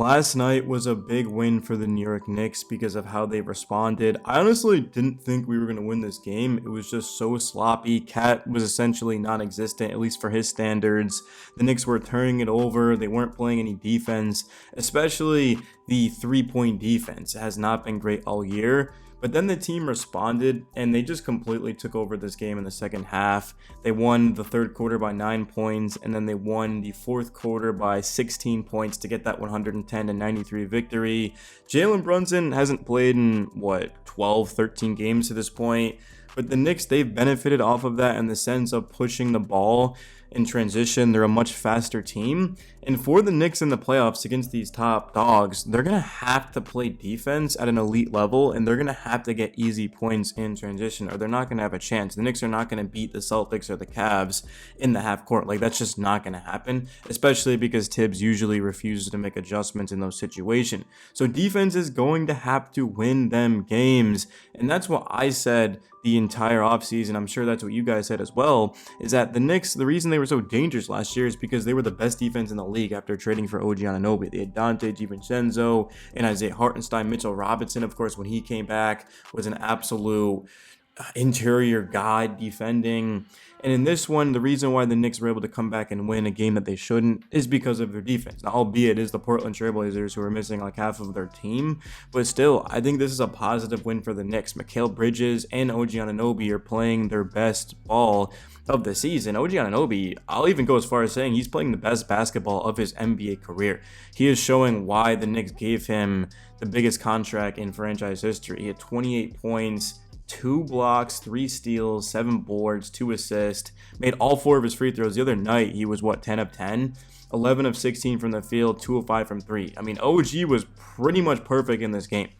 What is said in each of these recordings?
Last night was a big win for the New York Knicks because of how they responded. I honestly didn't think we were going to win this game. It was just so sloppy. Cat was essentially non-existent, at least for his standards. The Knicks were turning it over. They weren't playing any defense, especially the three-point defense. It has not been great all year. But then the team responded and they just completely took over this game in the second half. They won the third quarter by 9 points, and then they won the fourth quarter by 16 points to get that 110-93 victory. Jalen Brunson hasn't played in 12, 13 games to this point. But the Knicks, they've benefited off of that in the sense of pushing the ball in transition. They're a much faster team. And for the Knicks in the playoffs against these top dogs, they're going to have to play defense at an elite level, and they're going to have to get easy points in transition, or they're not going to have a chance. The Knicks are not going to beat the Celtics or the Cavs in the half court. Like, that's just not going to happen, especially because Tibbs usually refuses to make adjustments in those situations. So defense is going to have to win them games. And that's what I said the entire offseason. I'm sure that's what you guys said as well, is that the Knicks, the reason they were so dangerous last year is because they were the best defense in the league after trading for OG Anunoby. They had Dante DiVincenzo and Isaiah Hartenstein. Mitchell Robinson, of course, when he came back, was an absolute interior guide defending. And in this one, the reason why the Knicks were able to come back and win a game that they shouldn't is because of their defense. Now, albeit it is the Portland Trailblazers who are missing like half of their team, but still, I think this is a positive win for the Knicks. Mikal Bridges and OG Anunoby are playing their best ball of the season. OG Anunoby, I'll even go as far as saying he's playing the best basketball of his NBA career. He is showing why the Knicks gave him the biggest contract in franchise history. He had 28 points, 2 blocks, 3 steals, 7 boards, 2 assists, made all 4 of his free throws. The other night, he was 10 of 10, 11 of 16 from the field, 2 of 5 from 3. I mean, OG was pretty much perfect in this game.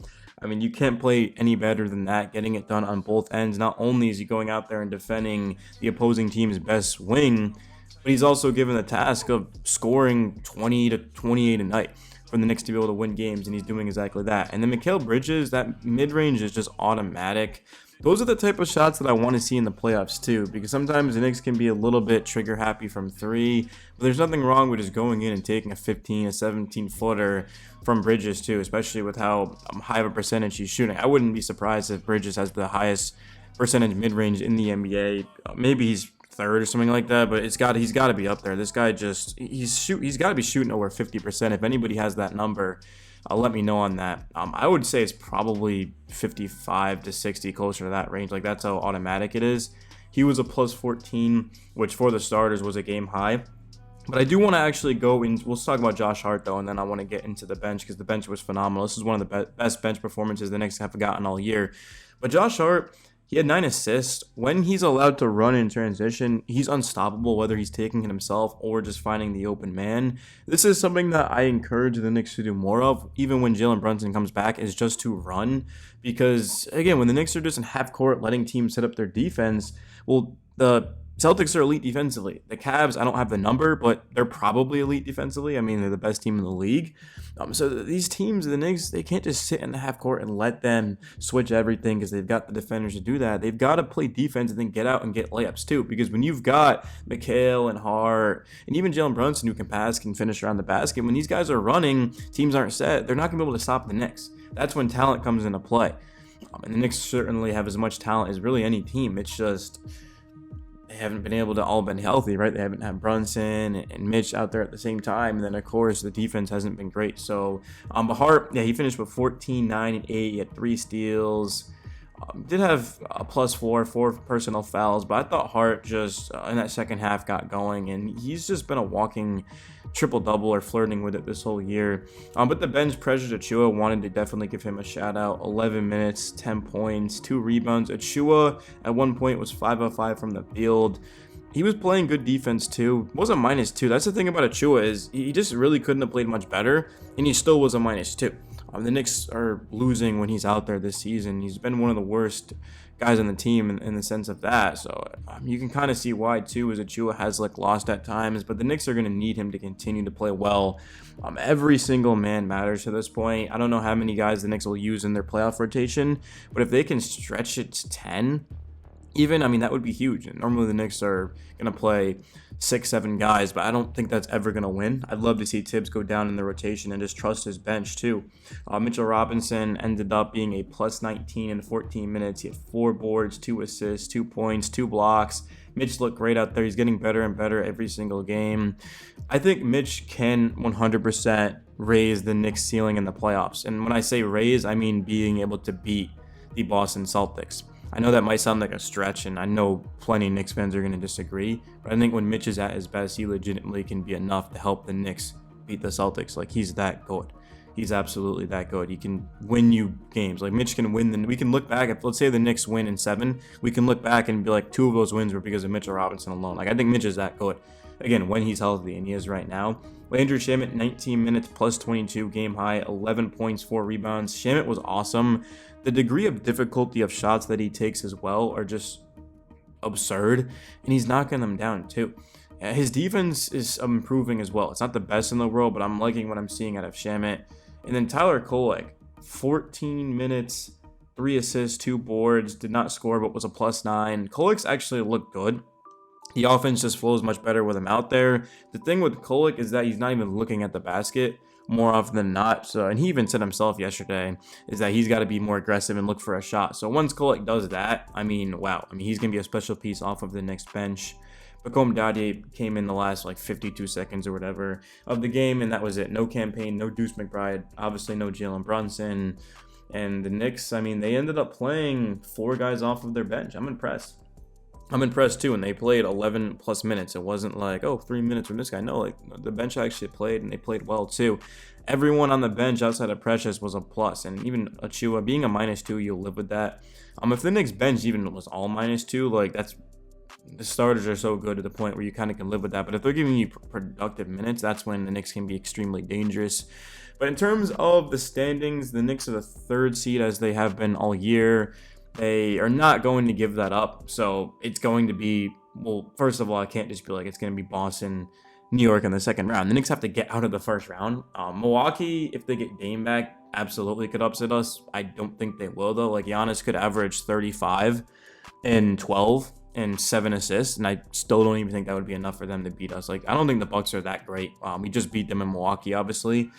I mean, you can't play any better than that, getting it done on both ends. Not only is he going out there and defending the opposing team's best wing, but he's also given the task of scoring 20 to 28 a night for the Knicks to be able to win games, and he's doing exactly that. And then Mikal Bridges, that mid-range is just automatic. Those are the type of shots that I want to see in the playoffs too, because sometimes the Knicks can be a little bit trigger happy from 3, but there's nothing wrong with just going in and taking a 15, a 17 footer from Bridges too, especially with how high of a percentage he's shooting. I wouldn't be surprised if Bridges has the highest percentage mid-range in the NBA. Maybe he's third or something like that, but he's got to be up there. This guy just he's got to be shooting over 50%. If anybody has that number, let me know on that. I would say it's probably 55 to 60, closer to that range. Like, that's how automatic it is. He was a plus 14, which for the starters was a game high. But I do want to actually go in. We'll talk about Josh Hart though, and then I want to get into the bench because the bench was phenomenal. This is one of the best bench performances the Knicks have gotten all year. But Josh Hart, he had 9 assists. When he's allowed to run in transition, he's unstoppable, whether he's taking it himself or just finding the open man. This is something that I encourage the Knicks to do more of, even when Jalen Brunson comes back, is just to run. Because, again, when the Knicks are just in half court letting teams set up their defense, well, the Celtics are elite defensively. The Cavs, I don't have the number, but they're probably elite defensively. I mean, they're the best team in the league. So these teams, the Knicks, they can't just sit in the half court and let them switch everything because they've got the defenders to do that. They've got to play defense and then get out and get layups too. Because when you've got Mikal and Hart and even Jalen Brunson who can pass, can finish around the basket, when these guys are running, teams aren't set, they're not going to be able to stop the Knicks. That's when talent comes into play. And the Knicks certainly have as much talent as really any team. It's just they haven't been able to all been healthy, right? They haven't had Brunson and Mitch out there at the same time. And then, of course, the defense hasn't been great. So, but Hart, yeah, he finished with 14, 9, and 8. He had 3 steals. Did have a +4, 4 personal fouls. But I thought Hart just, in that second half, got going. And he's just been a walking triple-double or flirting with it this whole year. But the bench, Precious Achiuwa, wanted to definitely give him a shout-out. 11 minutes, 10 points, 2 rebounds. Achiuwa, at one point, was 5 of 5 from the field. He was playing good defense, too. Wasn't -2. That's the thing about Achiuwa, is he just really couldn't have played much better, and he still was a -2. The Knicks are losing when he's out there this season. He's been one of the worst guys on the team in the sense of that. So you can kind of see why too, as Achiuwa has lost at times. But the Knicks are going to need him to continue to play well. Every single man matters to this point. I don't know how many guys the Knicks will use in their playoff rotation, but if they can stretch it to 10, Even, I mean, that would be huge. And normally the Knicks are going to play 6, 7 guys, but I don't think that's ever going to win. I'd love to see Tibbs go down in the rotation and just trust his bench too. Mitchell Robinson ended up being a plus 19 in 14 minutes. He had 4 boards, 2 assists, 2 points, 2 blocks. Mitch looked great out there. He's getting better and better every single game. I think Mitch can 100% raise the Knicks ceiling in the playoffs. And when I say raise, I mean being able to beat the Boston Celtics. I know that might sound like a stretch, and I know plenty of Knicks fans are going to disagree, but I think when Mitch is at his best, he legitimately can be enough to help the Knicks beat the Celtics. Like, he's that good. He's absolutely that good. He can win you games. Like, Mitch can win. We can look back, if let's say the Knicks win in 7, we can look back and be like, 2 of those wins were because of Mitchell Robinson alone. Like, I think Mitch is that good. Again, when he's healthy, and he is right now. Landry Shamet, 19 minutes, plus 22, game high, 11 points, 4 rebounds. Shamet was awesome. The degree of difficulty of shots that he takes as well are just absurd, and he's knocking them down too. His defense is improving as well. It's not the best in the world, but I'm liking what I'm seeing out of Shamet. And then Tyler Kolek, 14 minutes, 3 assists, 2 boards, did not score, but was a plus 9. Kolek's actually looked good. The offense just flows much better with him out there. The thing with Kolek is that he's not even looking at the basket more often than not. So, and he even said himself yesterday, is that he's got to be more aggressive and look for a shot. So once Kolek does that, I mean, wow. I mean, he's going to be a special piece off of the Knicks bench. Bacom Dadier came in the last like 52 seconds or whatever of the game, and that was it. No campaign, no Deuce McBride, obviously no Jalen Brunson. And the Knicks, I mean, they ended up playing 4 guys off of their bench. I'm impressed. I'm impressed too, and they played 11 plus minutes. It wasn't like, oh, 3 minutes from this guy. No, like the bench actually played, and they played well too. Everyone on the bench outside of Precious was a plus, and even Achua being a -2, you'll live with that. If the Knicks bench even was all -2, like that's, the starters are so good to the point where you kind of can live with that. But if they're giving you productive minutes, that's when the Knicks can be extremely dangerous. But in terms of the standings, the Knicks are the 3rd seed as they have been all year. They are not going to give that up. So it's going to be, well, first of all, I can't just be like, it's going to be Boston, New York in the 2nd round. The Knicks have to get out of the 1st round. Milwaukee, if they get Dame back, absolutely could upset us. I don't think they will, though. Like, Giannis could average 35 and 12 and 7 assists, and I still don't even think that would be enough for them to beat us. Like, I don't think the Bucks are that great. We just beat them in Milwaukee, obviously.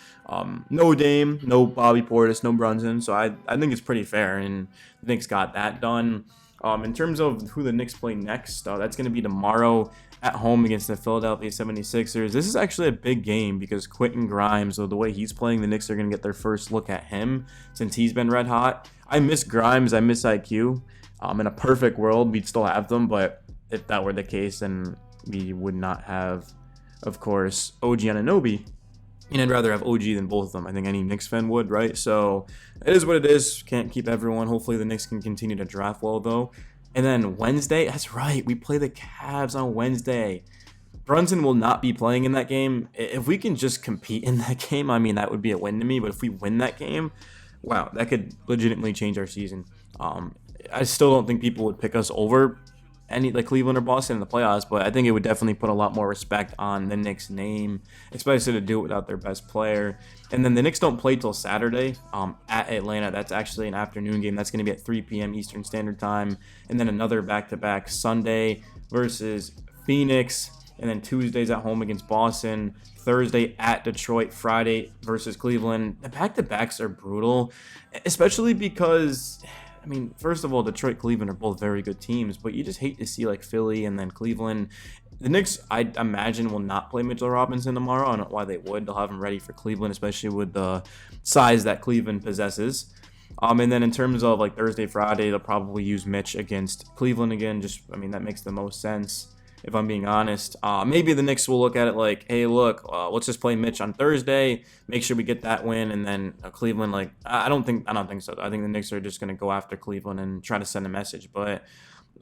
No Dame, no Bobby Portis, no Brunson, so I think it's pretty fair, and the Knicks got that done. In terms of who the Knicks play next, that's going to be tomorrow at home against the Philadelphia 76ers. This is actually a big game because Quentin Grimes, so the way he's playing, the Knicks are going to get their first look at him since he's been red hot. I miss Grimes. I miss IQ. In a perfect world, we'd still have them, but if that were the case, then we would not have, of course, OG Anunoby. And I'd rather have OG than both of them. I think any Knicks fan would, right? So it is what it is. Can't keep everyone. Hopefully the Knicks can continue to draft well, though. And then Wednesday, that's right, we play the Cavs on Wednesday. Brunson will not be playing in that game. If we can just compete in that game, I mean, that would be a win to me. But if we win that game, wow, that could legitimately change our season. I still don't think people would pick us over any like Cleveland or Boston in the playoffs, but I think it would definitely put a lot more respect on the Knicks name, especially to do it without their best player. And then the Knicks don't play till Saturday at Atlanta. That's actually an afternoon game. That's going to be at 3 p.m. Eastern Standard Time. And then another back-to-back Sunday versus Phoenix. And then Tuesdays at home against Boston. Thursday at Detroit. Friday versus Cleveland. The back-to-backs are brutal, especially because, I mean, first of all, Detroit, Cleveland are both very good teams, but you just hate to see like Philly and then Cleveland. The Knicks, I imagine, will not play Mitchell Robinson tomorrow. I don't know why they would. They'll have him ready for Cleveland, especially with the size that Cleveland possesses. And then in terms of like Thursday, Friday, they'll probably use Mitch against Cleveland again. Just, I mean, that makes the most sense, if I'm being honest. Maybe the Knicks will look at it like, hey, look, let's just play Mitch on Thursday, make sure we get that win, and then Cleveland, like, I don't think so. I think the Knicks are just going to go after Cleveland and try to send a message. But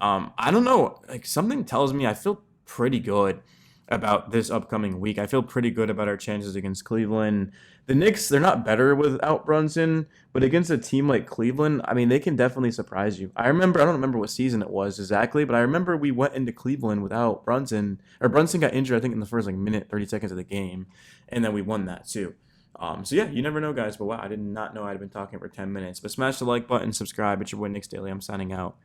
I don't know. Like, something tells me I feel pretty good about this upcoming week. I feel pretty good about our chances against Cleveland. The Knicks, they're not better without Brunson, but against a team like Cleveland, I mean, they can definitely surprise you. I don't remember what season it was exactly, but I remember we went into Cleveland without Brunson, or Brunson got injured, I think, in the first like minute, 30 seconds of the game, and then we won that too. So yeah, you never know, guys, but wow, I did not know I'd been talking for 10 minutes. But smash the like button, subscribe. It's your boy Knicks Daily. I'm signing out.